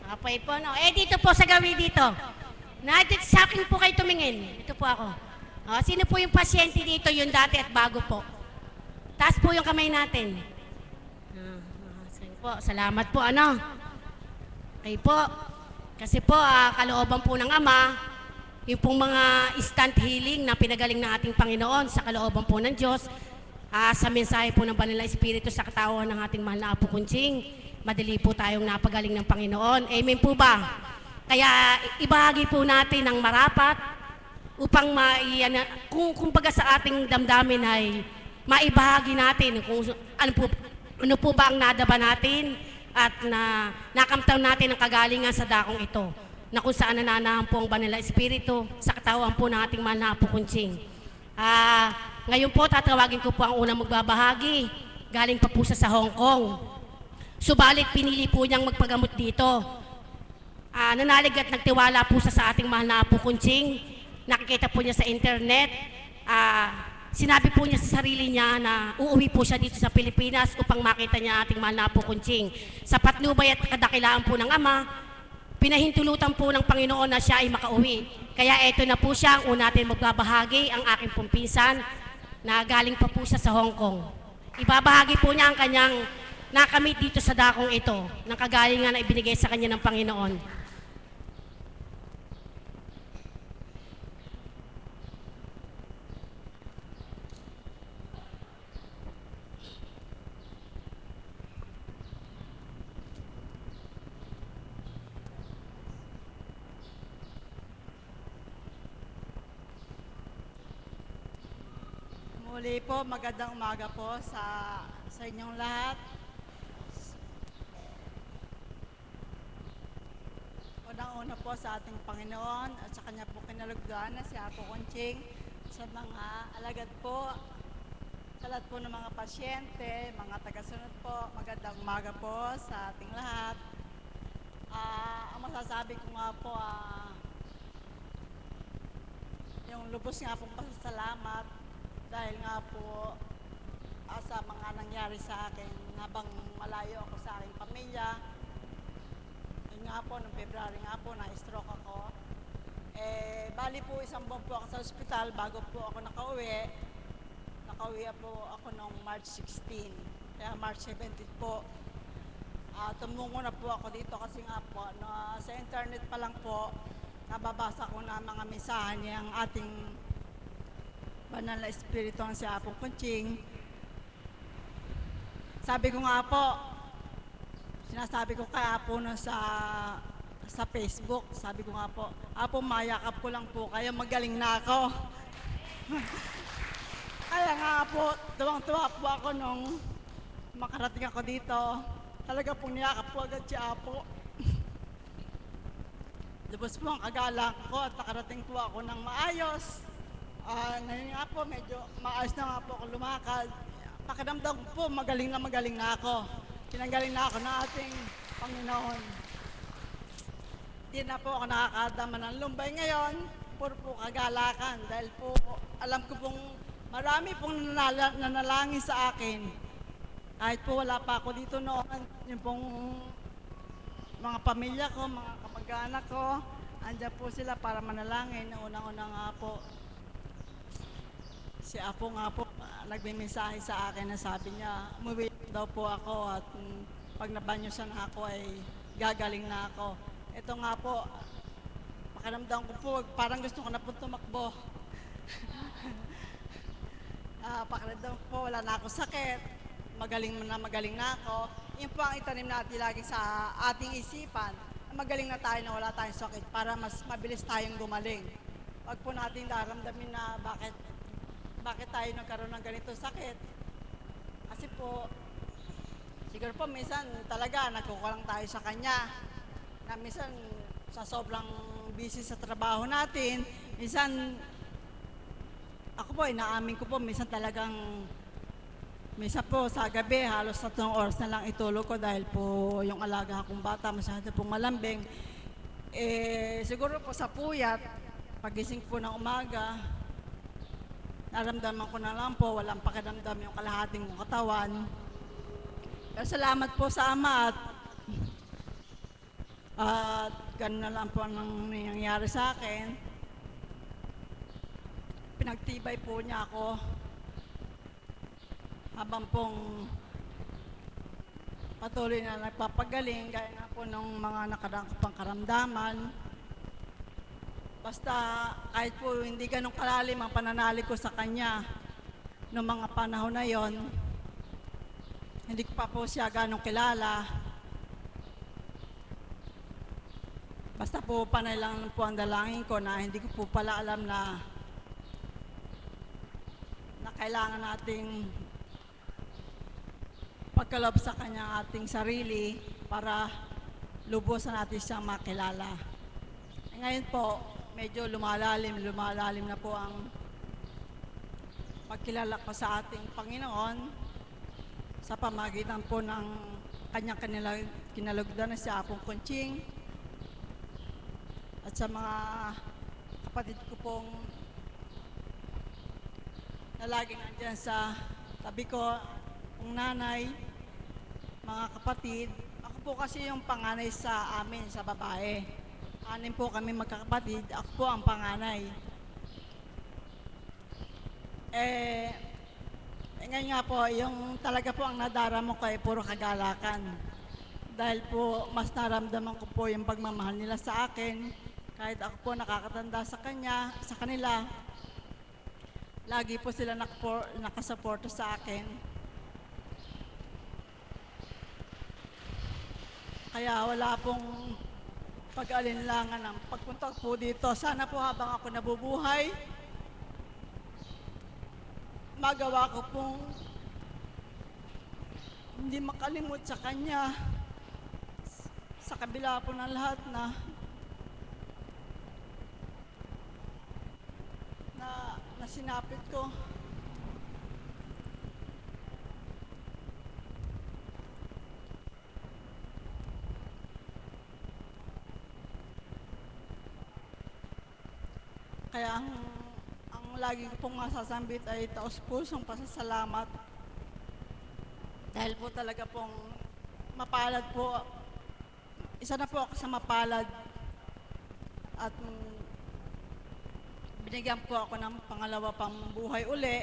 Okay po, no? Dito po sa gawi dito. Sa akin po kayo tumingin. Ito po ako. Sino po yung pasyente dito, yung dati at bago po? Taas po yung kamay natin. Sige po, salamat po, ano? Okay po. Kasi po, kalooban po ng Ama, yung pong mga instant healing na pinagaling ng ating Panginoon sa kalooban po ng Diyos, sa mensahe po ng Banal na Espiritu sa katawan ng ating mahal na Apo Kunching, madali po tayong napagaling ng Panginoon. Amen po ba? Kaya ibahagi po natin ng marapat upang kung baga sa ating damdamin ay maibahagi natin kung ano po ba ang nadaba natin at nakamtan natin ang kagalingan sa dakong ito, na kung saan nananahan po ang Banal na Espiritu sa katawan po ng ating mahal na Apo Kunching. Ngayon po, tatawagin ko po ang unang magbabahagi. Galing pa po siya sa Hong Kong. Subalit, pinili po niyang magpagamot dito. Nanalig at nagtiwala po siya sa ating mahal na Apo Kunching. Nakikita po niya sa internet. Sinabi po niya sa sarili niya na uuwi po siya dito sa Pilipinas upang makita niya ating mahal na Apo Kunching. Sa patnubay at kadakilaan po ng Ama, pinahintulutan po ng Panginoon na siya ay makauwi. Kaya eto na po siya, ang una natin magbabahagi, ang aking pong pinsan na galing pa po siya sa Hong Kong. Ibabahagi po niya ang kanyang nakamit dito sa dakong ito, ng kagalingan na ibinigay sa kanya ng Panginoon. Muli po, magandang umaga po sa inyong lahat. Unang-una po sa ating Panginoon at sa kanya po kinalugdan na si Apo Kunching, sa mga alagad po, sa lahat po ng mga pasyente, mga tagasunod po, magandang umaga po sa ating lahat. Ang masasabi ko nga po, yung lubos nga pong pasasalamat dahil nga po sa mga nangyari sa akin habang malayo ako sa aking pamilya. Yun nga po, noong February nga po, na-stroke ako. Bali po, isang buwan po ako sa ospital bago po ako nakauwi. Nakauwi po ako noong March 16. Kaya March 17 po. Tumungo na po ako dito kasi nga po, sa internet pa lang po, nababasa ko na mga mensahe niyang ating Banal na Espiritu ang si Apo Kunching. Sabi ko nga po, sinasabi ko kay Apo na sa Facebook, sabi ko nga po, Apo, mayakap ko lang po kayo, magaling na ako. Kaya nga po, tuwang-tuwa po ako nung makarating ako dito. Talaga pong niyakap po agad si Apo. Lubos po ang kagalang ko at nakarating po ako ng maayos. Ngayon nga po, medyo maayos na nga po ako lumakad. Pakiramdam ko po, magaling na ako. Kinagaling na ako ng ating Panginoon. Hindi na po ako nakakadama ng lumbay ngayon. Puro po kagalakan dahil po alam ko pong marami pong nanalangin sa akin. Kahit po wala pa ako dito noon, yung pong mga pamilya ko, mga kamag-anak ko, andyan po sila para manalangin. Unang-unang nga po, si Apo nga po, nagbimensahe sa akin na sabi niya, umuwi daw po ako at pag nabanyosan na ako ay gagaling na ako. Ito nga po, pakiramdam ko po, parang gusto ko na po tumakbo. Pakiramdam ko po, wala na ako sakit, magaling na ako. Yun po ang itanim natin lagi sa ating isipan, magaling na tayo na wala tayong sakit para mas mabilis tayong gumaling. Wag po natin daramdamin na bakit tayo nagkaroon ng ganito sakit. Kasi po, siguro po minsan talaga nagkukulang tayo sa kanya. Na minsan sa sobrang busy sa trabaho natin, minsan ako po, inaamin ko po, minsan po sa gabi, halos 3 oras na lang itulog ko dahil po yung alaga akong bata, masyado pong malambing. Siguro po sa puyat, pagising po ng umaga, naramdaman ko na lang po, walang pakiramdam yung kalahating kong katawan. Pero salamat po sa Ama at At ganun na lang po ang nangyayari sa akin. Pinagtibay po niya ako habang pong patuloy na nagpapagaling, gaya nga po ng mga nakaraang ko pang karamdaman. Basta kahit po hindi ganun kalalim ang pananalig ko sa kanya noong mga panahon na yon, hindi ko pa po siya ganun kilala. Basta po panay lang po ang dalangin ko na hindi ko po pala alam na kailangan nating pagkalob sa kanya ating sarili para lubusan natin siyang makilala. Ngayon po, medyo lumalalim na po ang pagkilala ko sa ating Panginoon sa pamagitan po ng kanyang kinalugdan na si Apong Kunching at sa mga kapatid ko pong na laging andyan sa tabi ko, ang nanay, mga kapatid. Ako po kasi yung panganay sa amin, sa babae. 6 po kami magkakapatid, ako po ang panganay. Ngayon nga po, yung talaga po ang nadarama ko ay puro kagalakan. Dahil po, mas naramdaman ko po yung pagmamahal nila sa akin. Kahit ako po nakakatanda sa kanila, lagi po sila nakasuporto sa akin. Kaya wala pong pag-alinlangan ng pagpunta po dito. Sana po habang ako nabubuhay, magawa ko pong hindi makalimot sa kanya sa kabila po ng lahat na sinapit ko. Kaya ang lagi ko pong masasambit ay taos-pusong pasasalamat. Dahil po talaga pong mapalad po. Isa na po ako sa mapalad. At binigyan po ako ng pangalawa pang buhay uli.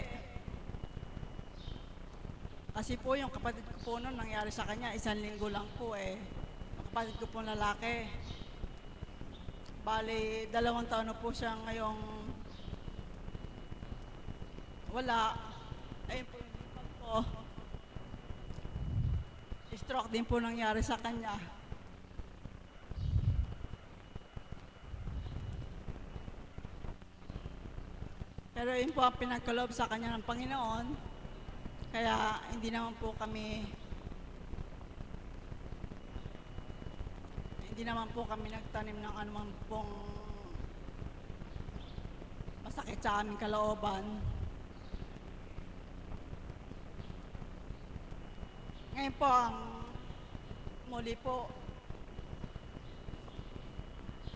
Kasi po yung kapatid ko po noon, nangyari sa kanya, 1 linggo lang po eh. Yung kapatid ko po lalaki. Bali, 2 taon na po siya ngayong wala. Ayun po, stroke din po nangyari sa kanya. Pero yun po ang pinagkaloob sa kanya ng Panginoon. Kaya hindi naman po kami nagtanim ng anumang pong masakit sa aming kalooban. Ngayon po, muli po,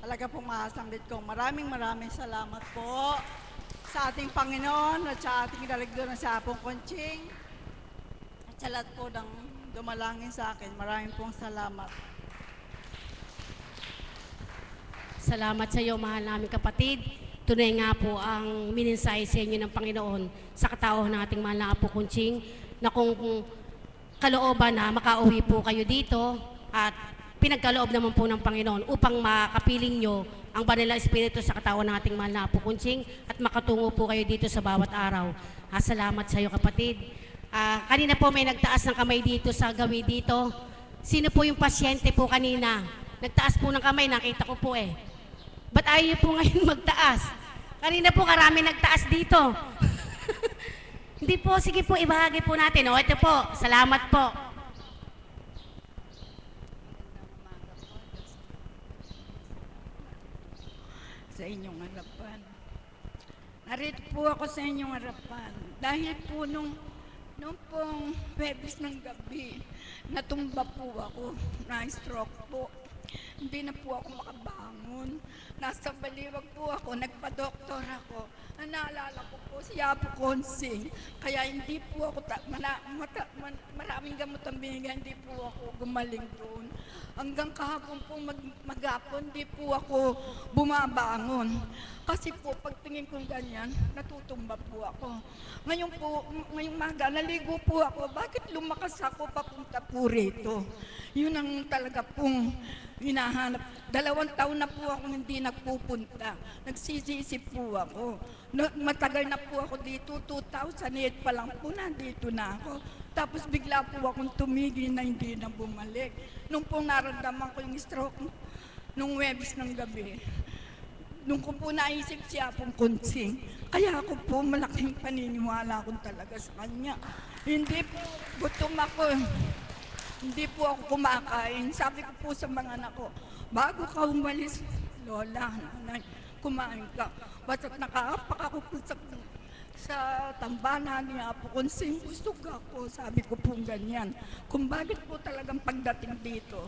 talaga pong masambit kong maraming salamat po sa ating Panginoon at sa ating daligdo na sa Apong Kunching at sa lahat po ng dumalangin sa akin. Maraming pong salamat. Salamat sa iyo, mahal namin kapatid. Tunay nga po ang mininsahe sa inyo ng Panginoon sa katauhan ng ating mahal na Apo Kunching na kung kalooban na makauwi po kayo dito at pinagkaloob naman po ng Panginoon upang makapiling nyo ang Banal na Espiritu sa katawan ng ating mahal na Apo Kunching at makatungo po kayo dito sa bawat araw. Salamat sa iyo kapatid. Kanina po may nagtaas ng kamay dito sa gawi dito. Sino po yung pasyente po kanina? Nagtaas po ng kamay, nakita ko po eh. Ba't ayaw po ngayon magtaas? Kanina po karami nagtaas dito. Hindi po, sige po, ibahagi po natin. Ito po, salamat po. Sa inyong harapan. Narito po ako sa inyong harapan. Dahil po nung pong Huwebes ng gabi, natumba po ako, na-stroke po. hindi na po ako makabangon. Nasa baliwag po ako, nagpa-doktor ako. Ang naalala ko po si Apo Konsing. Kaya hindi po ako, maraming gamot ang binigay, hindi po ako gumaling doon. Hanggang kahapon po maghapon, hindi po ako bumabangon. Kasi po, pagtingin ko ganyan, natutumba po ako. Ngayong maga, naligo po ako. Bakit lumakas ako papunta po rito? Yun ang talaga pong hinahanap. 2 taon na po ako hindi nagpupunta. Nagsisisi po ako. Matagal na po ako dito. 2008 pa lang po, nandito na ako. Tapos bigla po akong tumigil na hindi na bumalik. Nung po naramdaman ko yung stroke, nung Webes ng gabi, nung ko po naisip siya pong Konsing, kaya ako po malaking paniniwala ko talaga sa kanya. Hindi po, gutom ako. Hindi po ako kumakain. Sabi ko po sa mga anak ko, bago ka umalis, Lola, nanay, kumain ka. Basta't nakaapak ako po sa tambanan ni Apo Konsing, busog ako. Sabi ko po ganyan. Kung bakit po talagang pagdating dito,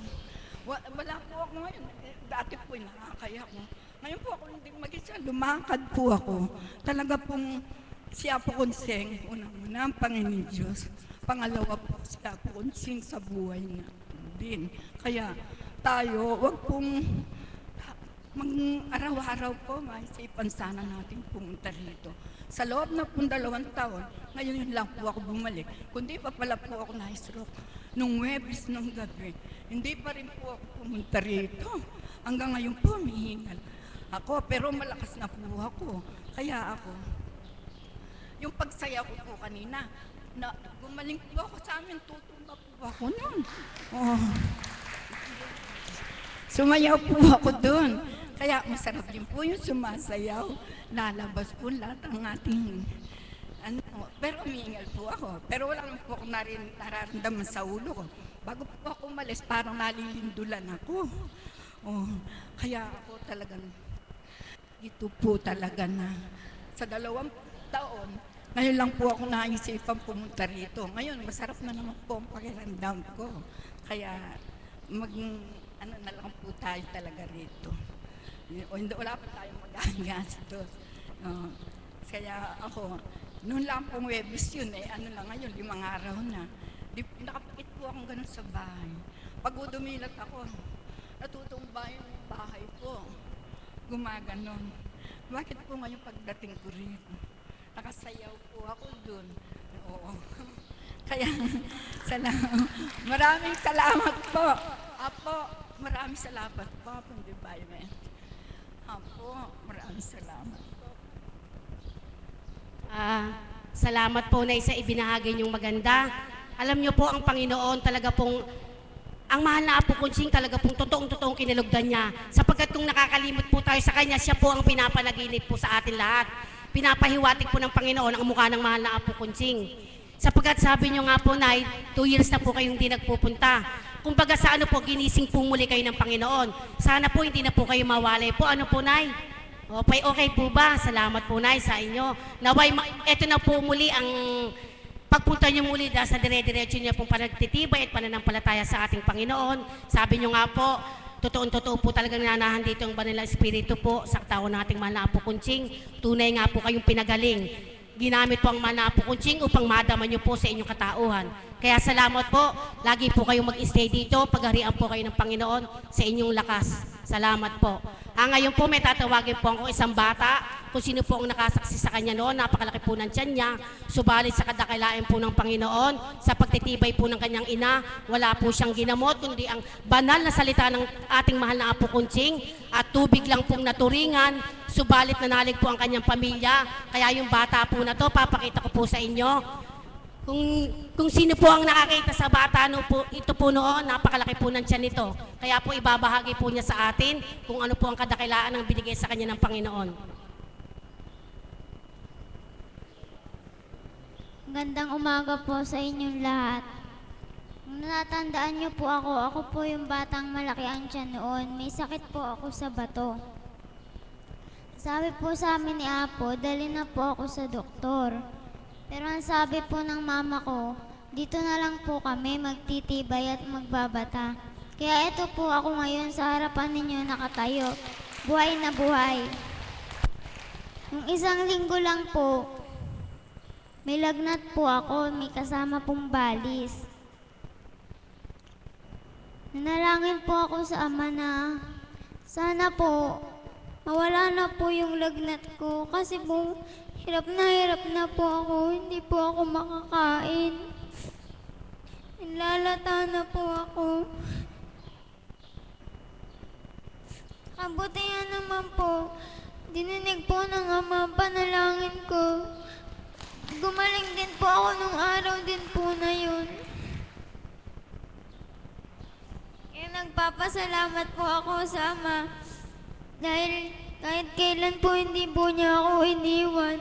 wala po ako ngayon. Dati po nakakaya ko. Ngayon po ako hindi mag-isa, lumakad po ako. Talaga pong si Apo Konsing, unang-una ang Panginoon Diyos. Pangalawa po si Apo Konsing sa buhay natin din. Kaya tayo, wag pong araw-araw po, maisipan sana natin pumunta rito. Sa loob na pong 2 taon, ngayon yun lang po ako bumalik. Kundi pa pala po ako na-stroke nung Webes ng gabi. Hindi pa rin po ako pumunta rito. Hanggang ngayon po, mihingal ako, pero malakas na po ako. Kaya ako, yung pagsaya ko po kanina, na gumaling po ako sa amin, tutumba po ako nun. Oh. Sumayaw po ako doon. Kaya masarap din po yung sumasayaw. Lalabas po lahat ang ating pero umiingal po ako. Pero wala naman po ako nararamdaman sa ulo ko. Bago po ako umalis, parang nalilindulan ako. Oh, kaya ako talagang, ito po talaga na sa 2 taon, ngayon lang po ako naisipan pumunta rito. Ngayon, masarap na naman po ang pakiramdam ko. Kaya, na lang po tayo talaga rito. Wala pa tayong mag-aangastos. Kaya ako, noon lang pong Webes yun, na ngayon, 5 araw na. Nakapakit po akong ganun sa bahay. Pag dumilat ako, natutumba yung bahay ko. Gumaganon. Bakit po ngayon pagdating ko rito? Nakasayaw po ako dun. Oo. Kaya, maraming salamat po. Apo, maraming salamat po. Hindi ba yun? Apo, maraming salamat po. Salamat po na isa ibinahagi niyong maganda. Alam niyo po, ang Panginoon talaga pong, ang mahal na Apo Konsing talaga pong totoong kinalugdan niya. Sapagkat kung nakakalimot po tayo sa Kanya, siya po ang pinapanaginip po sa atin lahat. Pinapahiwatig po ng Panginoon ang mukha ng mahal na Apo Konsing. Sapagkat sabi niyo nga po, Nay, 2 years na po kayong hindi nagpupunta. Kumbaga sa ano po, ginising po muli kayo ng Panginoon. Sana po hindi na po kayo mawalay po. Ano po, Nay? Okay po ba? Salamat po, Nay, sa inyo. Naway, eto na po muli ang pagpunta niyo muli dahil sa dire-diretso niya pong panagtitibay at pananampalataya sa ating Panginoon. Sabi niyo nga po, totoo po talagang nanahan dito ang Banal na Espiritu po sa katawan ng ating mahal na Apo Konsing. Tunay nga po kayong pinagaling. Ginamit po ang mahal na Apo Konsing upang madama niyo po sa inyong katauhan. Kaya salamat po. Lagi po kayong mag-stay dito. Pagharian po kayo ng Panginoon sa inyong lakas. Salamat po. Ngayon po may tatawagin po ako isang bata. Kung sino po ang nakasaksi sa kanya noon, napakalaki po ng tiyan niya. Subalit sa kadakilain po ng Panginoon, sa pagtitibay po ng kanyang ina, wala po siyang ginamot, kundi ang banal na salita ng ating mahal na Apo Konsing at tubig lang pong naturingan. Subalit nanalig po ang kanyang pamilya. Kaya yung bata po na to, papakita ko po sa inyo. Kung sino po ang nakakita sa bata, ito po noon, napakalaki po ng tiyan nito. Kaya po ibabahagi po niya sa atin kung ano po ang kadakilaan ng binigay sa kanya ng Panginoon. Gandang umaga po sa inyong lahat. Kung natatandaan niyo po ako po yung batang malaki ang tiyan noon. May sakit po ako sa bato. Sabi po sa amin ni Apo, dali na po ako sa doktor. Pero ang sabi po ng mama ko, dito na lang po kami magtitibay at magbabata. Kaya ito po ako ngayon sa harapan ninyo nakatayo. Buhay na buhay. Yung isang linggo lang po, may lagnat po ako, may kasama pong balis. Nanalangin po ako sa Ama na sana po mawala na po yung lagnat ko kasi po hirap na po ako, hindi po ako makakain. Nilalata na po ako. Kabutihan naman po, dininig po ng Ama ang panalangin ko. Gumaling din po ako nung araw din po na yun. Kaya nagpapasalamat po ako sa Ama dahil kahit kailan po hindi po niya ako iniwan.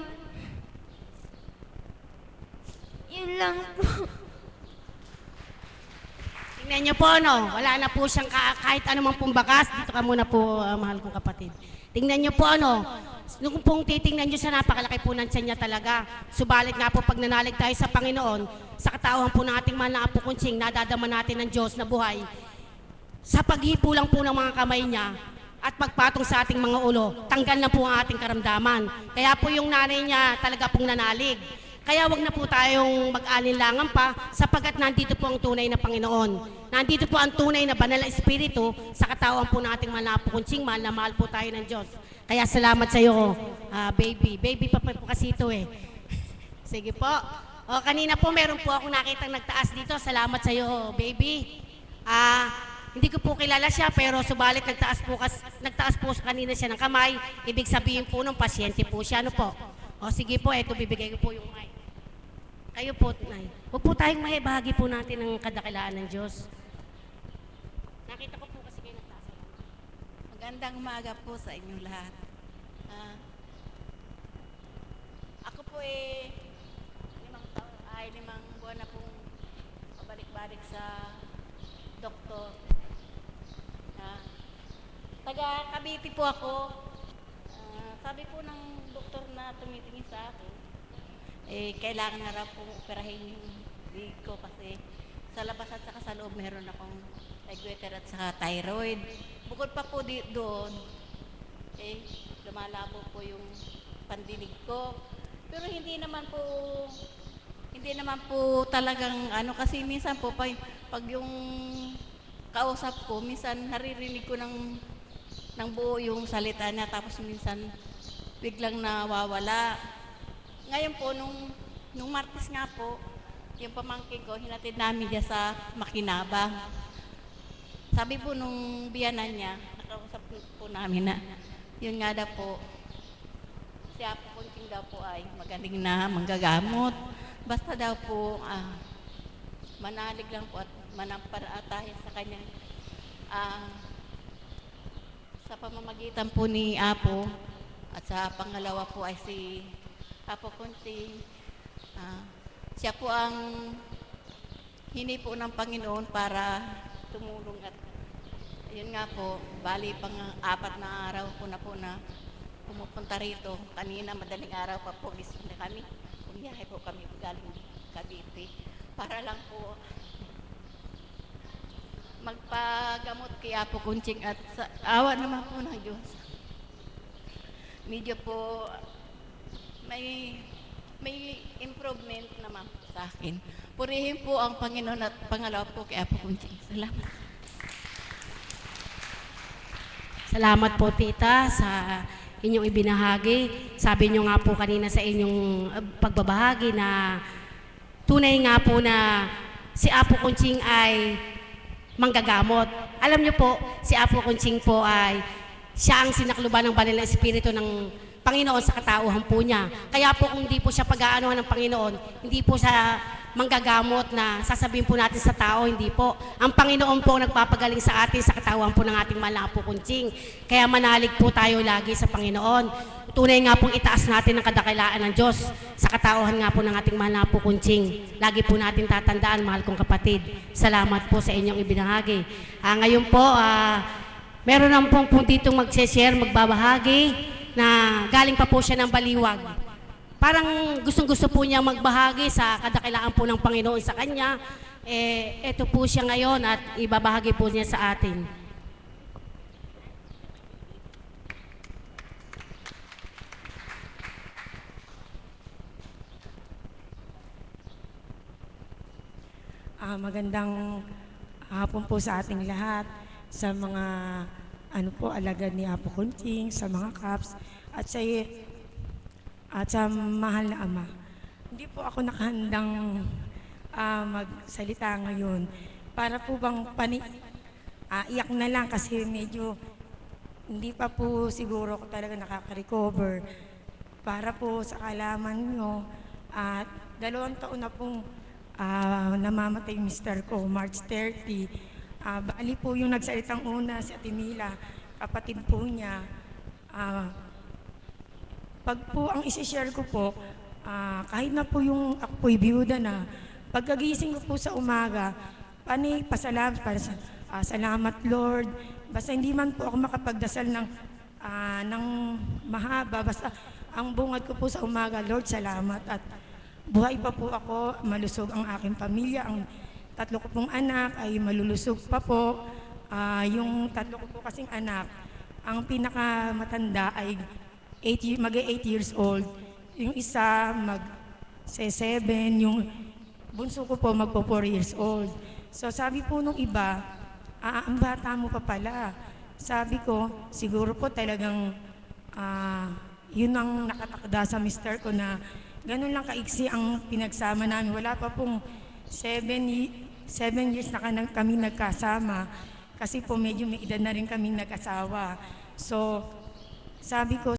Yun lang po. Tingnan niyo po, no? Wala na po siyang kahit anumang pong bakas. Dito ka muna po, mahal kong kapatid. Tingnan niyo po, no? Nung pong titingnan niyo sa napakalaki po ng tiyan niya talaga. Subalit nga po, pag nanalig tayo sa Panginoon, sa katauhan po ng ating mahal na Apo Kunching, nadadama natin ng Diyos na buhay. Sa paghipo lang po ng mga kamay niya at pagpatong sa ating mga ulo, tanggal na po ang ating karamdaman. Kaya po yung nanay niya talaga pong nanalig. Kaya wag na po tayong mag-alinlangan pa sapagkat nandito po ang tunay na Panginoon. Nandito po ang tunay na banal na Espiritu sa katawan po ng ating mahal na Apo Kunching, mahal na mahal po tayo ng Diyos. Kaya salamat sa iyo, baby. Baby pa po kasi ito eh. Sige po. O, kanina po meron po ako nakitang nagtaas dito. Salamat sa iyo, baby. Hindi ko po kilala siya pero subalit nagtaas po kanina siya ng kamay. Ibig sabihin po ng pasyente po siya. Ano po? O sige po, eto bibigay ko po yung mic. Kayo po, Nay. Huwag po tayong bahagi po natin ng kadakilaan ng Diyos. Nakita ko po kasi kayo nagtaas. Magandang umaga po sa inyong lahat. Ako po limang buwan na pong pabalik-balik sa doktor. Taga Cavite po ako. Sabi po ng doktor na tumitingin sa akin, kailangan na raw pong operahin yung leg ko kasi sa labas at saka sa loob meron akong goiter at saka thyroid. Bukod pa po doon, lumalabo po yung pandinig ko. Pero hindi naman po talagang kasi minsan po pag yung kausap ko, minsan naririnig ko ng buo yung salita niya tapos minsan biglang nawawala. Ngayon po, nung Martes nga po, yung pamangkin ko, hinatid namin niya sa Makinabang. Sabi po nung biyanan niya, nakausap po namin na, yun nga daw po, si Apo Kunching daw po ay magaling na manggagamot. Basta daw po, manalig lang po at manampaatahin sa kanya. Sa pamamagitan po ni Apo, at sa pangalawa po ay si Apo Kunching. Siya po ang hinipo ng Panginoon para tumulong at yun nga po, bali pang 4 na araw po na pumupunta rito. Kanina madaling araw pa po, gising na kami. Bumiyahe po kami galing Cavite para lang po magpagamot kay Apo Kunching at sa awa naman po ng Diyos. Medyo po may improvement naman po sa akin. Purihin po ang Panginoon at pangalawa po kay Apo Kunching. Salamat. Salamat po, tita, sa inyong ibinahagi. Sabi niyo nga po kanina sa inyong pagbabahagi na tunay nga po na si Apo Kunching ay manggagamot. Alam niyo po, si Apo Kunching po ay siya ang sinakluban ng banal na Espiritu ng Panginoon sa katauhan po niya. Kaya po kung hindi po siya pag-aanohan ng Panginoon, hindi po siya manggagamot na sasabihin po natin sa tao, hindi po. Ang Panginoon po nagpapagaling sa atin sa katauhan po ng ating mahal na Apo Kunching. Kaya manalig po tayo lagi sa Panginoon. Tunay nga pong itaas natin ang kadakilaan ng Diyos sa katauhan nga po ng ating mahal na Apo Kunching. Lagi po natin tatandaan, mahal kong kapatid. Salamat po sa inyong ibinahagi. Ngayon po, meron naman pong ditong mag-share, magbabahagi na galing pa po siya ng Baliwag. parang gustong-gusto po niya magbahagi sa kadakilaan po ng Panginoon sa kanya. Ito po siya ngayon at ibabahagi po niya sa atin. Magandang hapon po sa ating lahat, sa mga alagad ni Apo Kunting, sa mga Kaps, at sa mahal na Ama. Hindi po ako nakahandang magsalita ngayon. Para po bang iyak na lang kasi medyo hindi pa po siguro ako talaga nakaka-recover. Para po sa kaalaman nyo, 2 taon na pong namamatay yung mister ko, March 30. Bali po yung nagsalitang una si Ate Mila, kapatid po niya. Pag po ang isi-share ko po, kahit na po yung ako po'y biyuda na, pagkagising ko po sa umaga, pasalamat, salamat Lord. Basta hindi man po ako makapagdasal ng mahaba, basta ang bungad ko po sa umaga, Lord, salamat. At buhay pa po ako, malusog ang aking pamilya, ang 3 ko pong anak ay malulusog pa po. Yung 3 ko po kasing anak, ang pinakamatanda ay mag-8 years old. Yung isa mag-7, yung bunso ko po magpo 4 years old. So sabi po nung iba, ang bata mo pa pala. Sabi ko, siguro po talagang yun ang nakatakda sa mister ko na ganun lang kaiksi ang pinagsama namin. Wala pa pong 7 years na kami nagkasama kasi po medyo may edad na rin kaming nag-asawa. So, sabi ko,